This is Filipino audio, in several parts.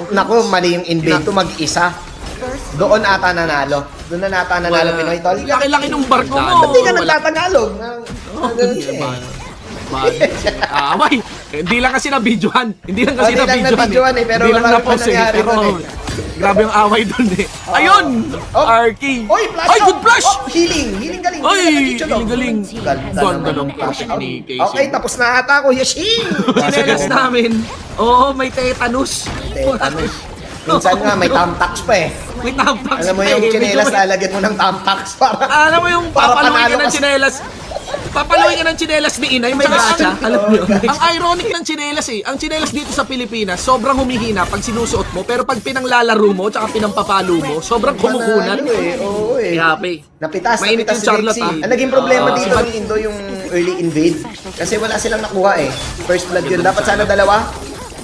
Naku, mali yung invade to mag-isa. Doon ata nanalo. Doon na ata nanalo Pinoy tol. Laki-laki nung barko mo. Ba't di ka nagtatagalog? Away. Hindi lang kasi na-videohan. Hindi lang kasi Hindi lang na-videohan eh, pero hindi lang marami pa na-post eh. nangyari Pero doon eh. grabe yung away doon eh. Ayun! Arky! Oy, flash Ay, out! good flash! Oh, healing galing. Ay, Galing. galing. Ganda Ganda naman ng ng flash flash out. ni Casey. Okay, tapos na ata ako, Yashin! Sinelas namin. Oo, may tetanus. Tetanus. Minsan nga, may thumbtacks pa eh. May tampax. Alam mo yung chinelas, lalagyan mo ng thumbtacks para... Alam mo yung Para papaluin panalo ka ng ka. chinelas. Papaluin ka ng chinelas ni Inay, may gacha. Alam mo yun? Ang ironic ng chinelas eh. Ang chinelas dito sa Pilipinas, sobrang humihina pag sinusuot mo. Pero pag pinanglalaro mo, tsaka pinampapalo mo, sobrang kumukunan. Panalo eh, oo eh. Grabe. Napitas Mainit si yung Charlotte, Lexi. ah. Ang naging problema Ah, dito ng Indo yung early invade. Kasi wala silang nakuha eh. First blood yun. Dapat sana dalawa.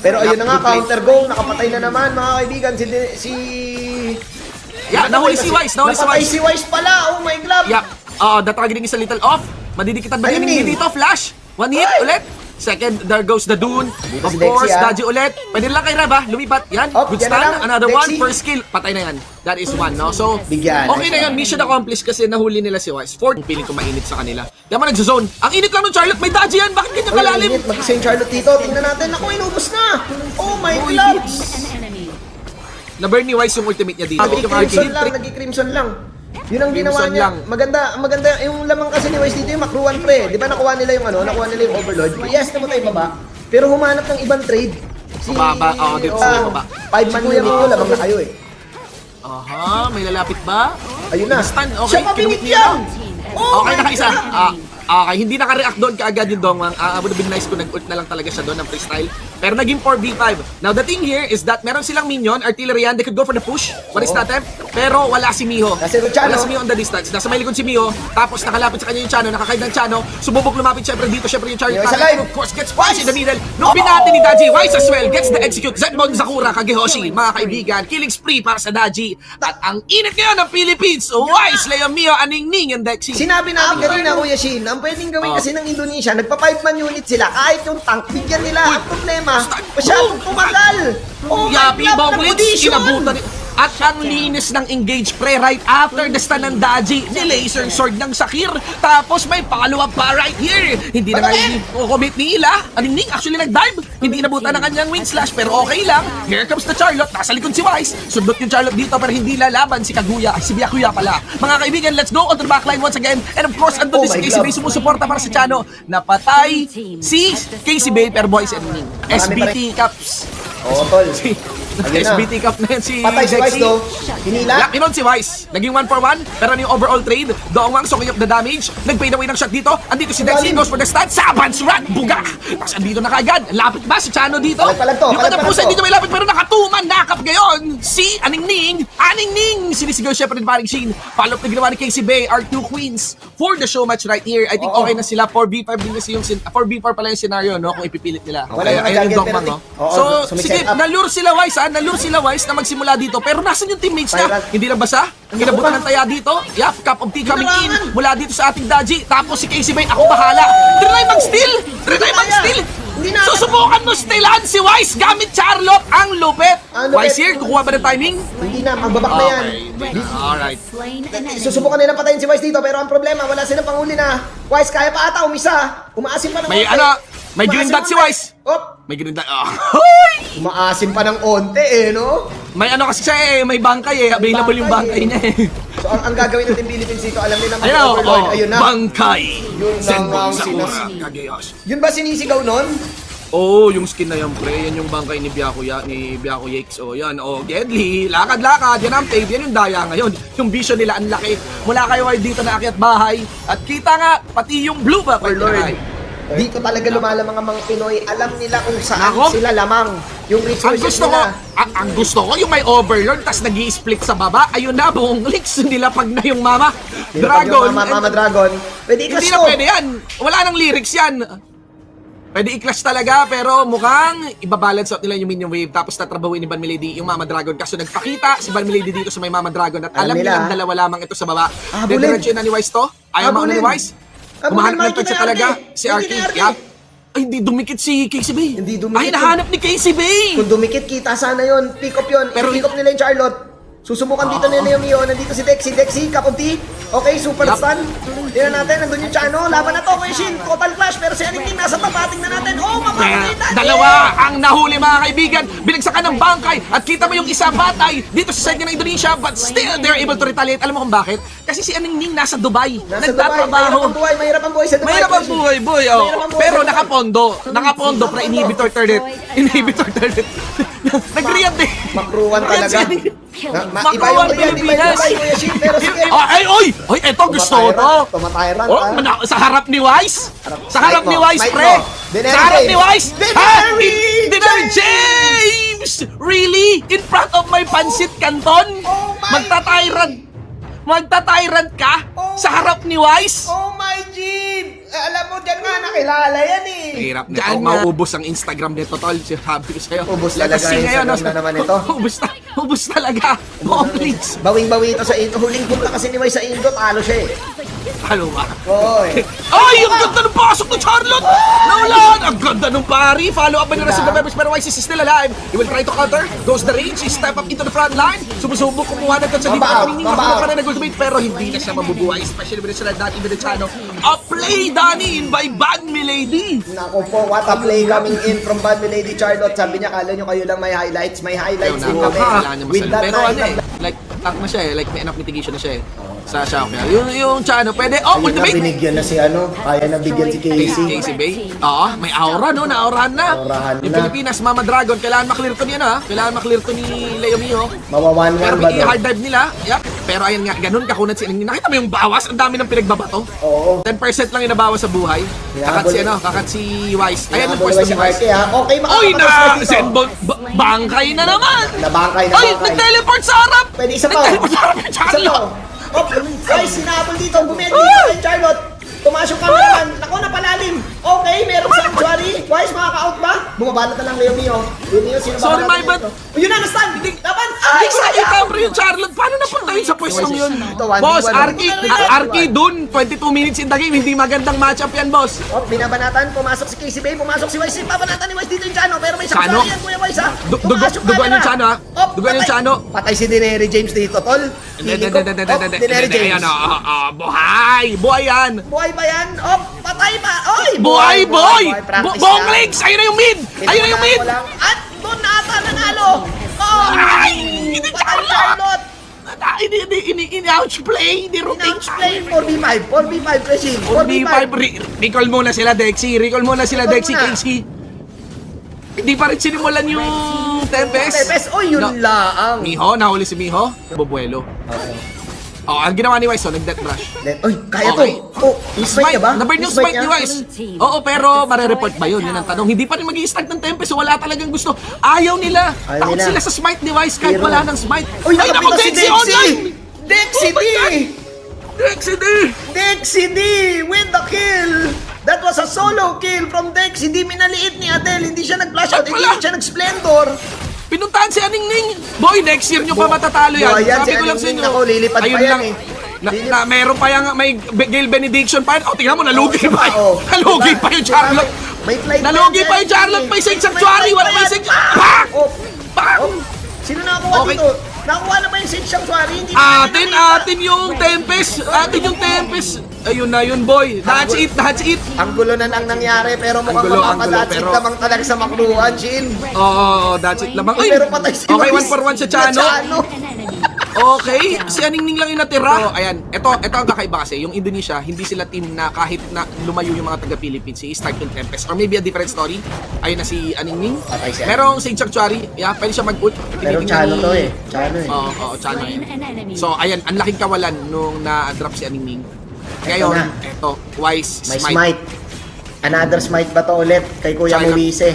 Pero ayun na nga, counter go. Nakapatay na naman mga kaibigan. Si... Yeah, nahuli si Wise. Nahuli si Napatay Wise. si Wise pala. Oh my God. Yeah. The targeting is a little off. Madidikitan ba Ayun yung eh. dito? Flash. One hit Ay. ulit. Second, there goes the Dune. Dito Of si Dexy, course, ah. Daji ulit. Pwede lang kay Reb, ha? Lumipat. Yan. Oh, Good yan na stun. lang. Another one. Dexy. First kill. Patay na yan. That is one, no? So, Bigyan. okay na yan. Mission accomplished kasi nahuli nila si Wise. Fourth, feeling ko mainit sa kanila. Yaman nagsa-zone. Ang init lang ng Charlotte. May Daji yan. Bakit ganyan kalalim? Mag-isa yung Charlotte dito. Tingnan natin. Ako, inubos na. Oh my God. Na-burn ni Wise yung ultimate niya dito. Nag-crimson lang. Nag-crimson lang. Yun ang ginawa Crimson niya. lang. Maganda yung lamang kasi ni Wise dito yung makruan pre. Di ba nakuha nila yung nakuha nila yung overlord. Yes, naman tayo baba. Pero humanap ng ibang trade. Baba, dito sa baba. 5-man unit ko, lamang na kayo eh. Aha, may lalapit ba? Ayun na. Stun, okay. Siya pa Kinumit niya. binigyan! Oh Okay, my nakaisa. God! Okay, hindi naka-react doon kaagad yung Dongwang. Would have been nice kung nag-ult na lang talaga siya doon ng freestyle. Pero naging 4v5. Now, the thing here is that meron silang minion, artillery yan. They could go for the push. What is that attempt? Pero wala si Miho. Nasa Luciano. Wala si Miho on the distance. Nasa may likod si Miho. Tapos nakalapit sa kanya yung Chano. Nakakaid ng Chano. Sumubok lumapit syempre dito. Syempre yung Charlie. Yung isa live. Of course, gets Wise in the middle. No, binati ni Daji. Wise as well. Gets the execute. Zenbon Sakura, Kagehoshi. Mga kaibigan. Killing spree para sa Daji. At ang init ngayon ng Philippines. Wise, Leo Mio, Aningning, and Dexy. Sinabi namin kanina, Kuya Shin, ang pwedeng gawin kasi ng Indonesia, nagpa-5-man unit sila, kahit yung tank, bigyan nila. Ang problema, masyadong tumagal. Oh my Yapi, God, Bong na Blitz, position. inabutan ni... At ang linis ng engage pre right after the stun ng Daji, ni laser sword ng Sakir. Tapos may follow-up pa right here. Hindi na nga yung commit ni Ila. Aningning actually nag-dive. Hindi inabutan ng kanyang wing slash pero okay lang. Here comes the Charlotte. Nasa likod si Wise. Sundot yung Charlotte dito pero hindi lalaban si Kaguya. Si Byakuya pala. Mga kaibigan, let's go on the backline once again. And of course, andun din si Casey Bay sumusuporta para sa Chano. Napatay si Casey Bay pero boys and Ning. SBT Cups. Oo, tol. Ayun na. SBT Cup na yan si Patay si Wise Dexy. though. Hinila. Laki nun si Wise. Naging 1-for-1. Pero yung overall trade, Dongwang suking up the damage. Nag-fade away ng shot dito. Andito si Dexy. Goes for the stun. Sabans rat. Buga. Tapos andito na kagad. Lapit ba si Chano dito? Palag to, Yung palag katapusan to. dito may lapit pero nakatuman. Nakap ngayon. Si Aningning. Aningning. Sinisigaw siya pa rin paring Sheen. Follow up na ginawa ni Casey Bay. Our two queens for the show match right here. I think Oo. okay na sila. 4v5 din kasi yung 4v4 pala yung scenario, no? Kung ipipilit nila. Wala Okay, yung ayun yung target Dongwang, penalty. no? Oo, So, sumiset sige, up. nalure sila Wise, ha? Nalure sila Wise na magsimula dito. Pero nasan yung teammates niya? Viral. Hindi na basa? Kinabutan ng taya dito. Yup, cup of tea coming in. Kailangan. Mula dito sa ating Daji. Tapos si Casey Bay, ako bahala. Trinay mag-steal! Trinay mag-steal! Hindi na. Susubukan mo stealan si Wise gamit Charlotte. Ang lupit. Ang lupit. Wise here, kukuha ba ng timing? Hindi na, magbabak na yan. Alright. Susubukan nila patayin si Wise dito, pero ang problema, wala silang panghuli na. Wise, kaya pa ata, umisa. Umaasim pa ng May onte. may green dot si Wise. Op, May green dot. umaasim pa ng onte eh, no? May ano kasi siya eh, may bangkay eh. Available yung bangkay niya eh. So, ang gagawin ng Team Philippines dito, alam nila Ayun oh, mag-overlord. Ayun na. bangkay. Yun na Zenbon nga ang Sakura, Kageyoshi. Yun ba sinisigaw nun? Oo, yung skin na yan, pre. Yan yung bangkay ni Byakuya, ni Byaku Yakes. Oh, yan. Oh, deadly. Lakad-lakad. Yan ang tape. Yan yung daya ngayon. Yung vision nila, ang laki. Mula kayo dito na akyat bahay. At kita nga, pati yung blue ba? Overlord. Dito talaga lumalamang ang mga Pinoy. Alam nila kung saan Nako. sila lamang. Yung Ang resources gusto ko, nila. ang gusto ko yung may overlord tas nag-i-split sa baba. Ayun na, buong leaks. Nilapag na yung mama. Dragon. Mama Dragon. Pwede Hindi i-clash na to. pwede yan. Wala nang lyrics yan. Pwede i-clash talaga pero mukhang ibabalance out nila yung minion wave tapos tatrabawin ni Ban Milady yung Mama Dragon kaso nagpakita si Ban Milady dito sa may Mama Dragon at alam Alam nila, nilang dalawa lamang ito sa baba. Habulin. Diretso na ni Wise to. Ayaw mauna ni Habulin. Wise. Umahanap ng Habulin, touch Mikey talaga na si Mikey Arky. na Arky. Yup. Ay, hindi dumikit si Casey Bay. Hindi dumikit. Ay, nahanap ni Casey Bay. Kung dumikit, kita sana yun. Pick up yun. Pero- Pick up nila yung Charlotte. Susubukan dito nila yung Mio. Nandito si Dexy, kapunti. Okay, super Yup. stun. Tingnan natin, nandun yung Chano. Laban na to, Kuya Shin. Total clash. Pero si Aningning nasa tapa. Tingnan natin. Oh, mapapatay natin. Dalawa ang nahuli mga kaibigan. Binagsakan ng bangkay. At kita mo yung isa batay dito sa side ng Indonesia. But still, they're able to retaliate. Alam mo kung bakit? Kasi si Aningning nasa Dubai. Nasa Dubai. Mahirap ang buhay sa Dubai. Mahirap ang buhay, boy. Mahirap Oh. ang buhay Pero sa Dubai. nakapondo. Nakapondo para inhibitor turret. Inhibitor turret. Nag-react eh. Makruwan talaga. Makruwan Pilipinas. Kuya Shin. Pero sige. Ay, oy! Oy, eto gusto ko to. Tumatayran. Oh, sa harap ni Wise? Sa harap ni Wise, Smite pre! mo. Deneri Sa harap James. ni Wise! Deneri Deneri James! Really? In front of my pansit canton? Oh my- Magta-tyrant ka? Oh Sa my- harap ni Wise? Oh my G! Alam mo, dyan nga nakilala yan eh. Hirap na. Dyan nga. Mauubos ang Instagram nito, tol. Sabi ko sa'yo. Ubos talaga Kasi yung ngayon, Instagram na naman ito. Ubos talaga. Oh, please. Bawing-bawi ito sa Indo. Huling punta kasi ni Wai sa Indo, talo siya eh. Ano ba? Oo eh. Ay, ang ganda ng pasok ng Charlotte! Naulan! Ang ganda ng pari! Follow up by the rest of the members, pero Wise is still alive. He will try to counter. Goes the range. He step up into the front line. Sumusubok, kumuha na ito sa dito. Mabaw, Piningin mabaw. pa rin nag-ultimate, pero hindi na siya mabubuhay. Especially with the sila dati with the Chano. A play done in by Bad Milady. Naku po, what a play coming in from Bad Milady Charlotte. Sabi niya, kala nyo kayo lang may highlights. May highlights din kami. With that Pero ano eh, night, like, tank na siya eh. Like, may enough mitigation na siya eh. Sa Xiaomi. Yung Chano, pwede. Oh, ayun na ultimate! binigyan na si ano. Kaya na bigyan si Casey. Casey Bay? Oo, may aura no, na-aurahan na. Aurahan Yung na. Pilipinas, Mama Dragon, kailangan maklear to niya na. Kailangan maklear to ni Leo Mio. Mawawan Pero ba doon? i-hard dive nila. Yep. Pero ayun nga, ganun kakunat si Aningning. Nakita mo yung bawas? Ang dami ng pinagbabato. Oo. 10% lang yung nabawas sa buhay. Kakat si ano, kakat si Wise. Ayan ang Nabulaway pwesto si ni Wise. Marky ha. Okay, Oy na! makakapatay dito. Zenbolt, bangkay na naman! Nabangkay, Oy, nabangkay. nag-teleport sa harap! Pwede isa pa. Nag-teleport sa harap yung Isa pa. Charlotte! Oh, guys, sinabol dito. Bumedi dito kay Charlotte. Tumaas yung cameraman. Naku, napalalim. Okay, merong sanctuary. Wise, makaka-out ba? Bumabalot na lang Leo Mio. Leo Mio, sino ba? Sorry, my bad. Yun na, na-stand. Laban. Ay, Ay, sa sayang. i-cover yung Charlotte. Paano napunta yun sa pwestong yun? Ito, 1v1. Boss, Arky, Ito, Arky dun. 22 minutes in the game. Hindi magandang matchup yan, boss. Oh, binabanatan. Pumasok si Casey Bay. Pumasok si Wise. Babanatan ni Wise dito yung Chano. Pero may Chano? sanctuary yan, Kuya Wise ha. Duguan yung Chano, ha? Duguan yung Chano. Patay si Deneri James dito, tol. Deneri James. Buhay! Buhay yan! Buhay ba yan? Oh, patay pa. Oy, Buhay, boy! Practice Buong lang. legs! Ayun na yung mid! Ayun na yung mid! Pinangalan ko lang. At doon na ata nanalo. Oh, Ay! Hindi patay Charlotte! Charlotte. Ini-ouch play! Ini-rotate Now play 4v5. 4v5, Presin. 4v5. Recall muna sila, Dexy. Recall muna sila, Recall Dexy, muna. Casey. Hindi pa rin sinimulan yung Tempest. Tempest. Oh, yun No. laang. Miho, nahuli si Miho. Bubuelo. Oh, ang ginawa ni Wise, nag-death rush. Oy, kaya Okay. to. Oh, smite niya ba? Naburn yung smite ni Wise. Oo, pero marereport ba yun? Yun ang tanong. Hindi pa rin mag-i-stack ng Tempest. Wala talagang gusto. Ayaw nila. Ayaw Takot nila. sila sa smite ni Wise kahit Pero- wala ng smite. Uy, Ay, nakapita si Dexy Dexy! online! Dexy Oh my God! D! Dexy D! Dexy D with the kill! That was a solo kill from Dexy D. Minaliit ni Adele. Hindi siya nag-flash out. Ay, Hindi wala. siya nag-splendor. Pinuntahan si Aningning. Boy, next year nyo pa matatalo yan. Boy, yan, Sabi si ko lang sa Aningning, inyo. ako, lilipad pa Ayun yan lang. eh. Meron pa yung may Gale Benediction pa. Oh, tingnan mo, nalugi Oh, pa. oh. Nalugi Diba? pa yung Diba? Charlotte. May flight Nalugi yan, pa yung Charlotte. May Saint May Sanctuary. flight Wala pa may yan. Saint Ah! Oh, Bang! oh. Sino nakakuha Okay. dito? Nakakuha na ba yung Saint Sanctuary? Hindi na natin nakita. Atin yung Tempest. Atin yung Tempest. Ayun na yun, boy. That's it, that's it. Ang gulo na nang nangyari pero mukhang gulo, ang gulo, makakadatsik pero- lamang talaga sa makluhan, Shin. Oo, that's it lamang. Ay, Pero patay si okay, Wise. 1 for 1 sa Chano. Okay, si Aningning lang yung natira. So, ayan, ito ang kakaiba kasi. Yung Indonesia, hindi sila team na kahit na lumayo yung mga taga-Philippines, i-start yung Tempest. Or maybe a different story. Ayun na si Aningning. Patay si Merong Saint Sanctuary. Yeah, pwede siya mag-ult. Pero Tinitingnan Chano ni- to eh. Chano eh. Oo, Chano yan. So, ayan, ang laking kawalan nung na-drop si Aningning. Ngayon, na. eto, Wise, May Smite. smite. Another smite ba to ulit kay Kuya China. Moise?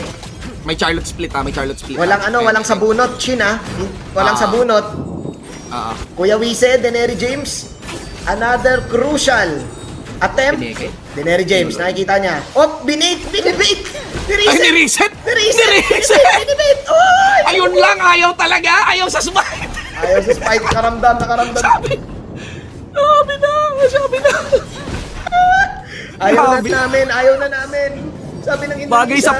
May Charlotte split may Charlotte split. Walang ano, Okay, walang okay. sabunot, Shin ha? Walang Ah. sabunot. Kuya Wise, Deneri James. Another crucial attempt. Bineke. Deneri James, nakikita niya. Oh, binate! Ay, Nireset! nireset! Nireset! Nireset! Binibate! Oy! Ayun lang, ayaw talaga. Ayaw sa smite. Ayaw sa spike, nakaramdam. Sabi na. Ayaw Grabe. na namin. Sabi ng Indonesia.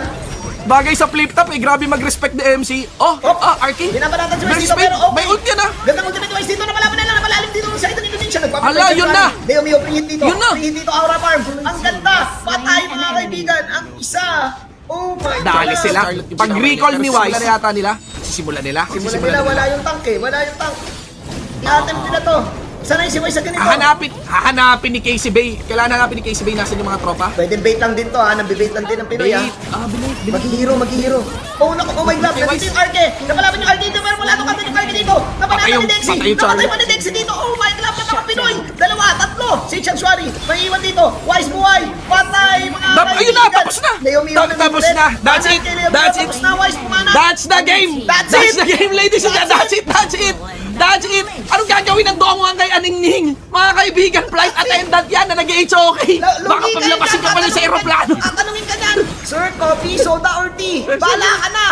Bagay sa flip top eh, grabe mag-respect the MC. Oh, Arky. Binabalatan si Very Wise dito, speed. pero okay. May ult yan ah. Gandang ultimate Wise dito, napalaban na lang, napalalim dito sa side ng Indonesia. Hala, yun na. Leo Mio, pre-hit dito. Yun na. Pre-hit dito, Aura Farm. Ang ganda. Patay mga kaibigan. Ang isa. Oh my God. Dali sila. Pag recall ni Wise, na yata nila. Simulan nila. Simulan nila, wala yung tank eh. Wala yung tank. I-attempt nila to. Sanay si Wise sa ganito. Hahanapin ni Casey Bay. Kailangan hanapin ni Casey Bay nasan yung mga tropa. Pwede bait lang din to ha. Nambibait lang din ng Pinoy ha. Bait. Maghihiro. Oh naku, oh my God. Okay, Nandito Wise. yung Arke. Napalaban yung Arke dito, pero wala itong kanta yung Arke dito. Napalaban Patay ni Dexy. yung Napatay Charlie. pa ni Dexy dito. Oh my God, mga Pinoy. Dalawa, tatlo. Si Chansuari. May iwan dito. Wise buhay. Patay mga Ayun na, tapos na. Leo Mio Tapos na. That's it. That's it. Tapos na, Wise pumana. That's the game! That's the it! game, ladies and gentlemen! That's it! Anong gagawin ng Dongwang kay Aningning? Mga kaibigan, flight attendant yan na nag-HOK! Baka paglabasin ka pala sa aeroplano! Tatanungin ka dyan. Sir, coffee, soda, or tea? Bahala ka na.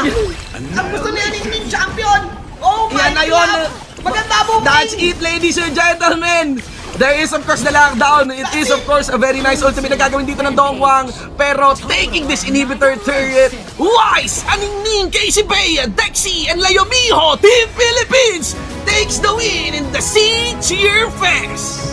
Ang gusto niya ng champion. Oh my Yan na yun. God. Maganda po. That's it, ladies and gentlemen! There is of course the lockdown. It is of course a very nice ultimate na gagawin dito ng Dongwang. Pero taking this inhibitor turret, Wise, Aningning, Casey Bay, Dexy, and Layomiho, Team Philippines takes the win in the C-Tier Fest!